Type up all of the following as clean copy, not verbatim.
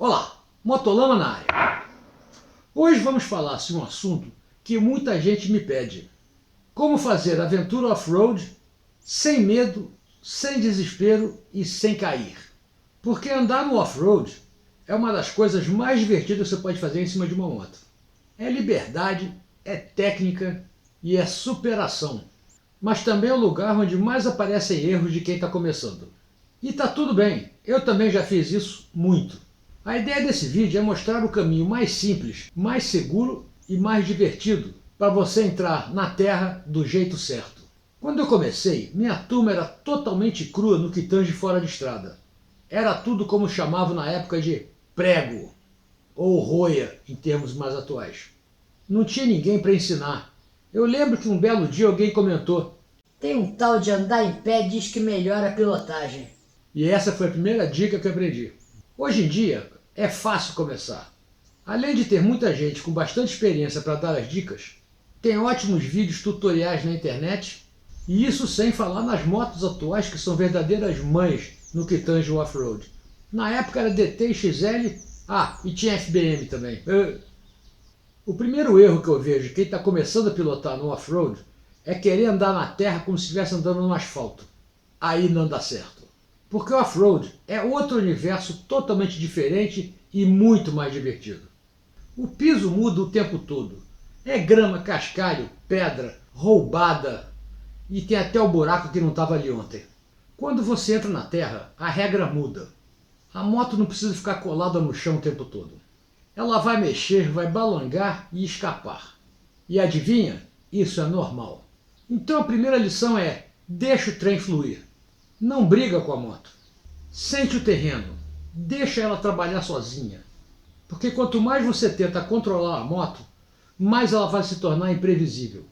Olá, Motolama na área. Hoje vamos falar sobre um assunto que muita gente me pede. Como fazer aventura off-road sem medo, sem desespero e sem cair. Porque andar no off-road é uma das coisas mais divertidas que você pode fazer em cima de uma moto. É liberdade, é técnica e é superação. Mas também é o lugar onde mais aparecem erros de quem está começando. E tá tudo bem, eu também já fiz isso muito. A ideia desse vídeo é mostrar o caminho mais simples, mais seguro e mais divertido para você entrar na terra do jeito certo. Quando eu comecei, minha turma era totalmente crua no que tange fora de estrada. Era tudo como chamavam na época de prego, ou roia em termos mais atuais. Não tinha ninguém para ensinar. Eu lembro que um belo dia alguém comentou: tem um tal de andar em pé, diz que melhora a pilotagem. E essa foi a primeira dica que eu aprendi. Hoje em dia é fácil começar. Além de ter muita gente com bastante experiência para dar as dicas, tem ótimos vídeos tutoriais na internet, e isso sem falar nas motos atuais que são verdadeiras mães no que tange o off-road. Na época era DT, XL, e tinha FBM também. O primeiro erro que eu vejo de quem está começando a pilotar no off-road é querer andar na terra como se estivesse andando no asfalto. Aí não dá certo. Porque o off-road é outro universo totalmente diferente e muito mais divertido. O piso muda o tempo todo. É grama, cascalho, pedra, roubada e tem até o buraco que não estava ali ontem. Quando você entra na terra, a regra muda. A moto não precisa ficar colada no chão o tempo todo. Ela vai mexer, vai balangar e escapar. E adivinha? Isso é normal. Então a primeira lição é: deixa o trem fluir. Não briga com a moto. Sente o terreno. Deixa ela trabalhar sozinha. Porque quanto mais você tenta controlar a moto, mais ela vai se tornar imprevisível.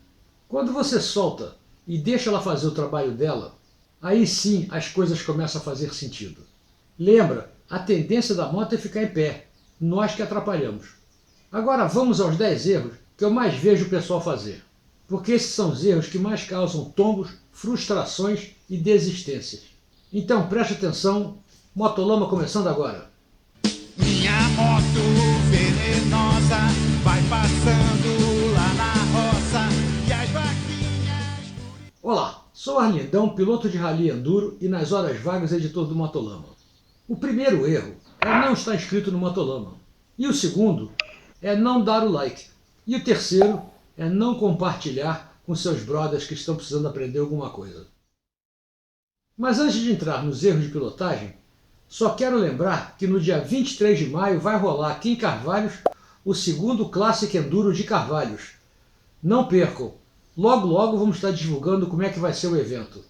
Quando você solta e deixa ela fazer o trabalho dela, aí sim as coisas começam a fazer sentido. Lembra, a tendência da moto é ficar em pé. Nós que atrapalhamos. Agora vamos aos 10 erros que eu mais vejo o pessoal fazer. Porque esses são os erros que mais causam tombos, frustrações e desistências. Então preste atenção, Motolama começando agora. Minha moto venenosa vai passando lá na roça e as vaquinhas... Olá, sou Arlindão, piloto de rally enduro e nas horas vagas editor do Motolama. O primeiro erro é não estar inscrito no Motolama. E o segundo é não dar o like. E o terceiro é não compartilhar com seus brothers que estão precisando aprender alguma coisa. Mas antes de entrar nos erros de pilotagem, só quero lembrar que no dia 23 de maio vai rolar aqui em Carvalhos o segundo Classic Enduro de Carvalhos. Não percam! Logo logo vamos estar divulgando como é que vai ser o evento.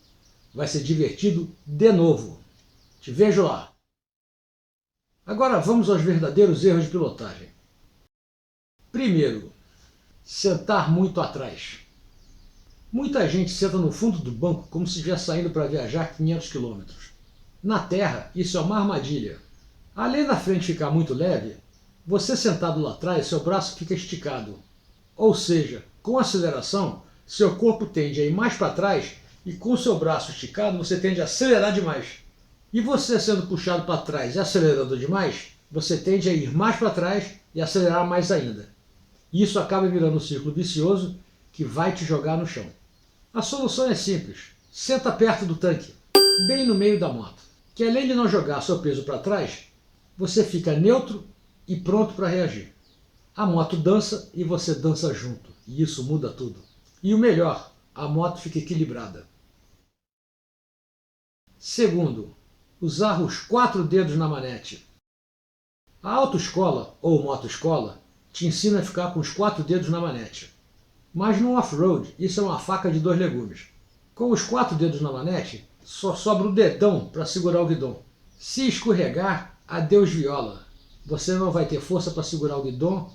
Vai ser divertido de novo. Te vejo lá! Agora vamos aos verdadeiros erros de pilotagem. Primeiro, sentar muito atrás. Muita gente senta no fundo do banco como se estivesse saindo para viajar 500 km. Na terra, isso é uma armadilha. Além da frente ficar muito leve, você sentado lá atrás, seu braço fica esticado. Ou seja, com aceleração, seu corpo tende a ir mais para trás e com seu braço esticado você tende a acelerar demais. E você sendo puxado para trás e acelerando demais, você tende a ir mais para trás e acelerar mais ainda. Isso acaba virando um círculo vicioso que vai te jogar no chão. A solução é simples. Senta perto do tanque, bem no meio da moto, que além de não jogar seu peso para trás, você fica neutro e pronto para reagir. A moto dança e você dança junto, e isso muda tudo. E o melhor, a moto fica equilibrada. Segundo, usar os 4 dedos na manete. A autoescola, ou motoescola, te ensina a ficar com os 4 dedos na manete. Mas no off-road, isso é uma faca de 2 legumes. Com os 4 dedos na manete, só sobra o dedão para segurar o guidão. Se escorregar, adeus viola. Você não vai ter força para segurar o guidão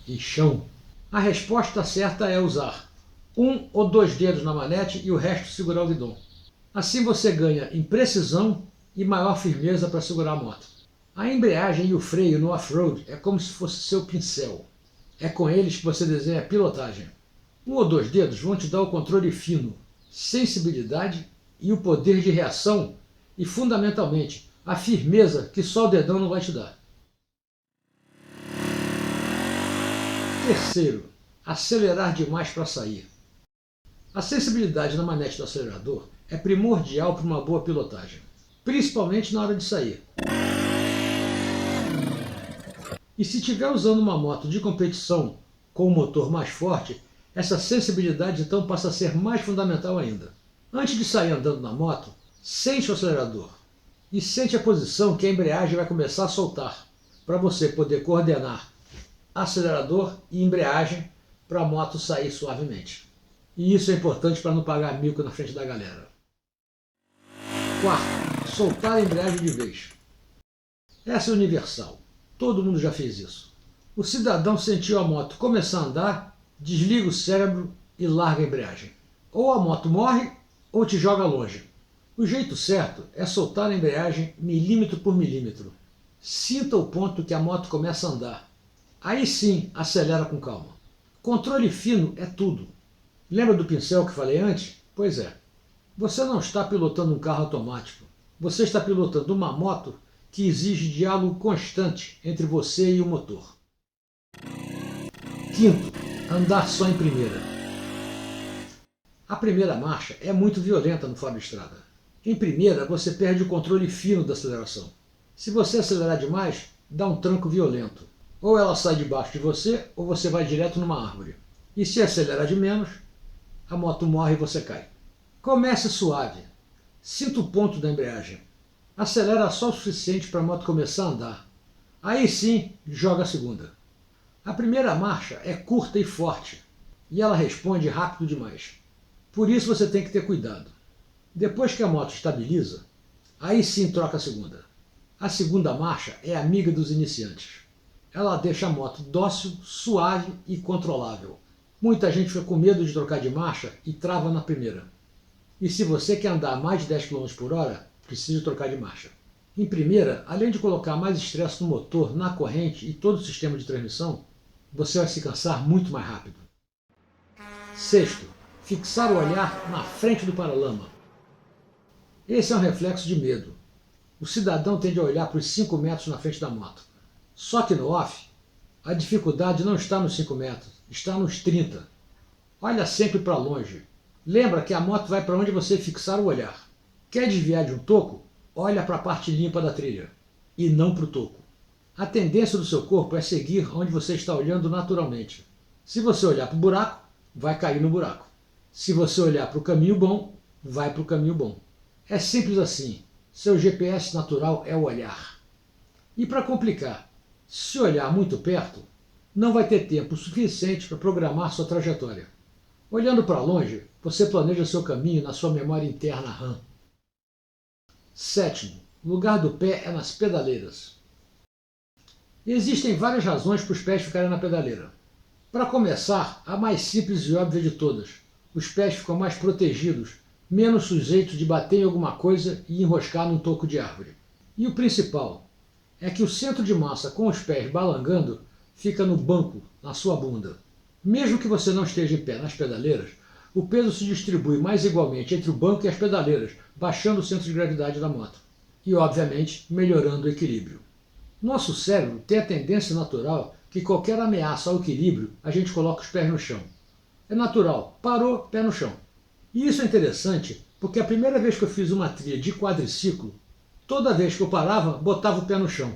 e chão. A resposta certa é usar 1 ou 2 dedos na manete e o resto segurar o guidão. Assim você ganha em precisão e maior firmeza para segurar a moto. A embreagem e o freio no off-road é como se fosse seu pincel. É com eles que você desenha a pilotagem. 1 ou 2 dedos vão te dar o controle fino, sensibilidade e o poder de reação e, fundamentalmente, a firmeza que só o dedão não vai te dar. Terceiro, acelerar demais para sair. A sensibilidade na manete do acelerador é primordial para uma boa pilotagem, principalmente na hora de sair. E se estiver usando uma moto de competição com um motor mais forte, essa sensibilidade então passa a ser mais fundamental ainda. Antes de sair andando na moto, sente o acelerador e sente a posição que a embreagem vai começar a soltar, para você poder coordenar acelerador e embreagem para a moto sair suavemente. E isso é importante para não pagar mico na frente da galera. Quarto, soltar a embreagem de vez. Essa é universal. Todo mundo já fez isso. O cidadão sentiu a moto começar a andar, desliga o cérebro e larga a embreagem. Ou a moto morre ou te joga longe. O jeito certo é soltar a embreagem milímetro por milímetro. Sinta o ponto que a moto começa a andar. Aí sim, acelera com calma. Controle fino é tudo. Lembra do pincel que falei antes? Pois é. Você não está pilotando um carro automático. Você está pilotando uma moto que exige diálogo constante entre você e o motor. Quinto, andar só em primeira. A primeira marcha é muito violenta no fora de estrada. Em primeira, você perde o controle fino da aceleração. Se você acelerar demais, dá um tranco violento. Ou ela sai debaixo de você, ou você vai direto numa árvore. E se acelerar de menos, a moto morre e você cai. Comece suave. Sinta o ponto da embreagem. Acelera só o suficiente para a moto começar a andar. Aí sim, joga a segunda. A primeira marcha é curta e forte, e ela responde rápido demais. Por isso você tem que ter cuidado. Depois que a moto estabiliza, aí sim troca a segunda. A segunda marcha é amiga dos iniciantes. Ela deixa a moto dócil, suave e controlável. Muita gente fica com medo de trocar de marcha e trava na primeira. E se você quer andar mais de 10 km por hora, precisa trocar de marcha. Em primeira, além de colocar mais estresse no motor, na corrente e todo o sistema de transmissão, você vai se cansar muito mais rápido. Sexto, fixar o olhar na frente do paralama. Esse é um reflexo de medo. O cidadão tende a olhar para os 5 metros na frente da moto. Só que no off, a dificuldade não está nos 5 metros, está nos 30. Olha sempre para longe. Lembra que a moto vai para onde você fixar o olhar. Quer desviar de um toco? Olha para a parte limpa da trilha e não para o toco. A tendência do seu corpo é seguir onde você está olhando naturalmente. Se você olhar para o buraco, vai cair no buraco. Se você olhar para o caminho bom, vai para o caminho bom. É simples assim. Seu GPS natural é o olhar. E para complicar, se olhar muito perto, não vai ter tempo suficiente para programar sua trajetória. Olhando para longe, você planeja seu caminho na sua memória interna RAM. Sétimo, o lugar do pé é nas pedaleiras. Existem várias razões para os pés ficarem na pedaleira. Para começar, a mais simples e óbvia de todas. Os pés ficam mais protegidos, menos sujeitos de bater em alguma coisa e enroscar num toco de árvore. E o principal é que o centro de massa com os pés balangando fica no banco, na sua bunda. Mesmo que você não esteja em pé nas pedaleiras, o peso se distribui mais igualmente entre o banco e as pedaleiras, baixando o centro de gravidade da moto. E, obviamente, melhorando o equilíbrio. Nosso cérebro tem a tendência natural que qualquer ameaça ao equilíbrio, a gente coloca os pés no chão. É natural. Parou, pé no chão. E isso é interessante, porque a primeira vez que eu fiz uma trilha de quadriciclo, toda vez que eu parava, botava o pé no chão.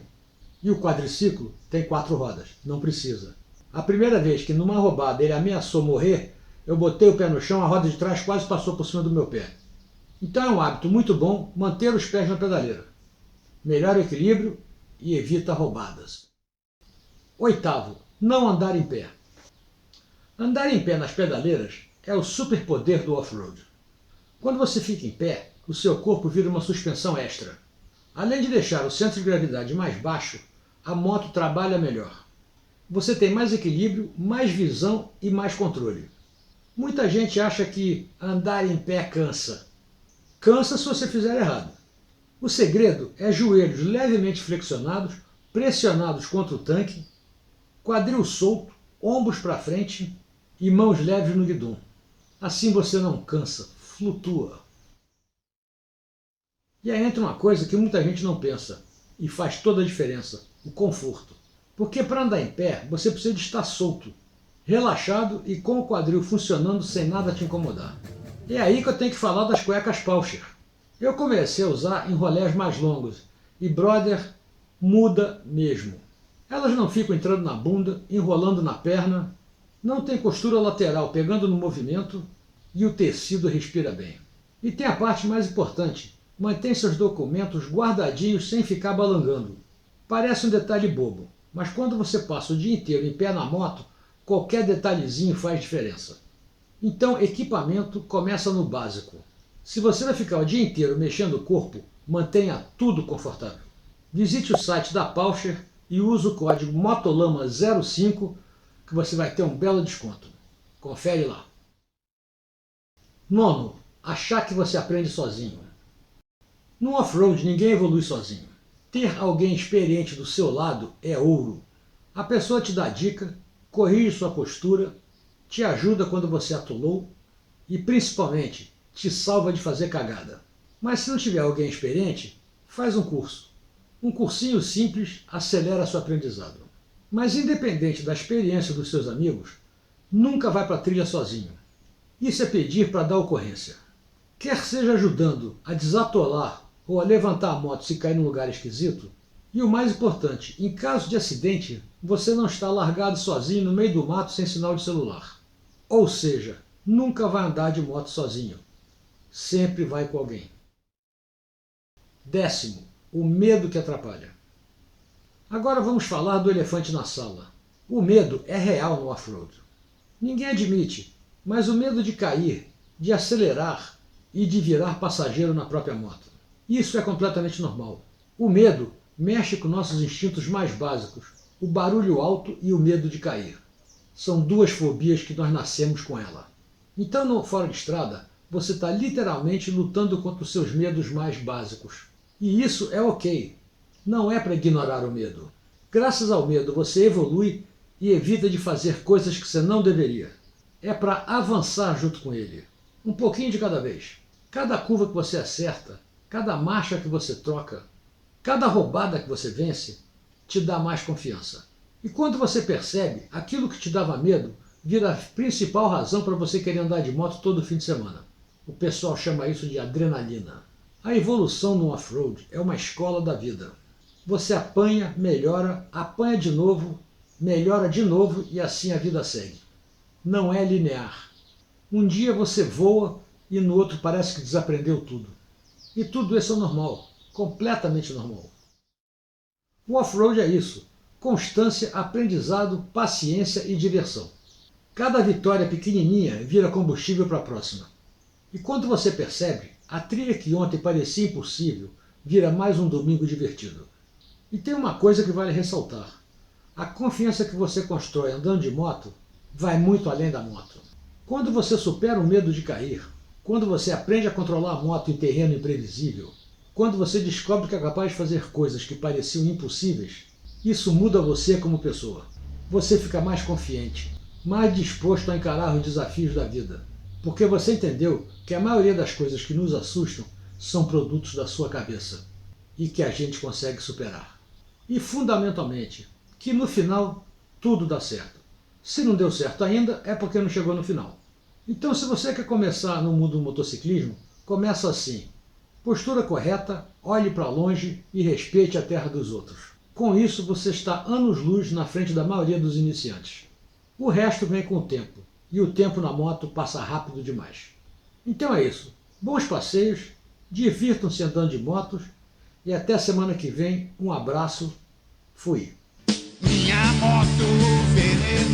E o quadriciclo tem 4 rodas, não precisa. A primeira vez que numa roubada ele ameaçou morrer, eu botei o pé no chão, a roda de trás quase passou por cima do meu pé. Então é um hábito muito bom manter os pés na pedaleira. Melhora o equilíbrio e evita roubadas. Oitavo, não andar em pé. Andar em pé nas pedaleiras é o superpoder do off-road. Quando você fica em pé, o seu corpo vira uma suspensão extra. Além de deixar o centro de gravidade mais baixo, a moto trabalha melhor. Você tem mais equilíbrio, mais visão e mais controle. Muita gente acha que andar em pé cansa. Cansa se você fizer errado. O segredo é joelhos levemente flexionados, pressionados contra o tanque, quadril solto, ombros para frente e mãos leves no guidão. Assim você não cansa, flutua. E aí entra uma coisa que muita gente não pensa e faz toda a diferença, o conforto. Porque para andar em pé, você precisa de estar solto. relaxado e com o quadril funcionando sem nada te incomodar. É aí que eu tenho que falar das cuecas Pauscher. Eu comecei a usar em rolés mais longos e, brother, muda mesmo. Elas não ficam entrando na bunda, enrolando na perna, não tem costura lateral pegando no movimento e o tecido respira bem. E tem a parte mais importante, mantém seus documentos guardadinhos sem ficar balangando. Parece um detalhe bobo, mas quando você passa o dia inteiro em pé na moto, qualquer detalhezinho faz diferença. Então, equipamento começa no básico. Se você vai ficar o dia inteiro mexendo o corpo, mantenha tudo confortável. Visite o site da Pauscher e use o código MOTOLAMA05 que você vai ter um belo desconto. Confere lá. 9. Achar que você aprende sozinho. No off-road ninguém evolui sozinho. Ter alguém experiente do seu lado é ouro. A pessoa te dá dica, corrige sua postura, te ajuda quando você atolou e, principalmente, te salva de fazer cagada. Mas se não tiver alguém experiente, faz um curso. Um cursinho simples acelera seu aprendizado. Mas independente da experiência dos seus amigos, nunca vai para a trilha sozinho. Isso é pedir para dar ocorrência. Quer seja ajudando a desatolar ou a levantar a moto se cair num lugar esquisito, e o mais importante, em caso de acidente, você não está largado sozinho no meio do mato sem sinal de celular. Ou seja, nunca vai andar de moto sozinho. Sempre vai com alguém. 10. O medo que atrapalha. Agora vamos falar do elefante na sala. O medo é real no off-road. Ninguém admite, mas o medo de cair, de acelerar e de virar passageiro na própria moto. Isso é completamente normal. O medo mexe com nossos instintos mais básicos, o barulho alto e o medo de cair. São duas fobias que nós nascemos com ela. Então, no fora de estrada, você está literalmente lutando contra os seus medos mais básicos. E isso é ok. Não é para ignorar o medo. Graças ao medo você evolui e evita de fazer coisas que você não deveria. É para avançar junto com ele. Um pouquinho de cada vez. Cada curva que você acerta, cada marcha que você troca, cada roubada que você vence, te dá mais confiança. E quando você percebe, aquilo que te dava medo vira a principal razão para você querer andar de moto todo fim de semana. O pessoal chama isso de adrenalina. A evolução no off-road é uma escola da vida. Você apanha, melhora, apanha de novo, melhora de novo e assim a vida segue. Não é linear. Um dia você voa e no outro parece que desaprendeu tudo. E tudo isso é normal, completamente normal. O off-road é isso. Constância, aprendizado, paciência e diversão. Cada vitória pequenininha vira combustível para a próxima. E quando você percebe, a trilha que ontem parecia impossível vira mais um domingo divertido. E tem uma coisa que vale ressaltar. A confiança que você constrói andando de moto vai muito além da moto. Quando você supera o medo de cair, quando você aprende a controlar a moto em terreno imprevisível, quando você descobre que é capaz de fazer coisas que pareciam impossíveis, isso muda você como pessoa. Você fica mais confiante, mais disposto a encarar os desafios da vida, porque você entendeu que a maioria das coisas que nos assustam são produtos da sua cabeça e que a gente consegue superar. E, fundamentalmente, que no final tudo dá certo. Se não deu certo ainda, é porque não chegou no final. Então, se você quer começar no mundo do motociclismo, começa assim. Postura correta, olhe para longe e respeite a terra dos outros. Com isso, você está anos-luz na frente da maioria dos iniciantes. O resto vem com o tempo, e o tempo na moto passa rápido demais. Então é isso. Bons passeios, divirtam-se andando de motos, e até a semana que vem. Um abraço. Fui. Minha moto venenosa.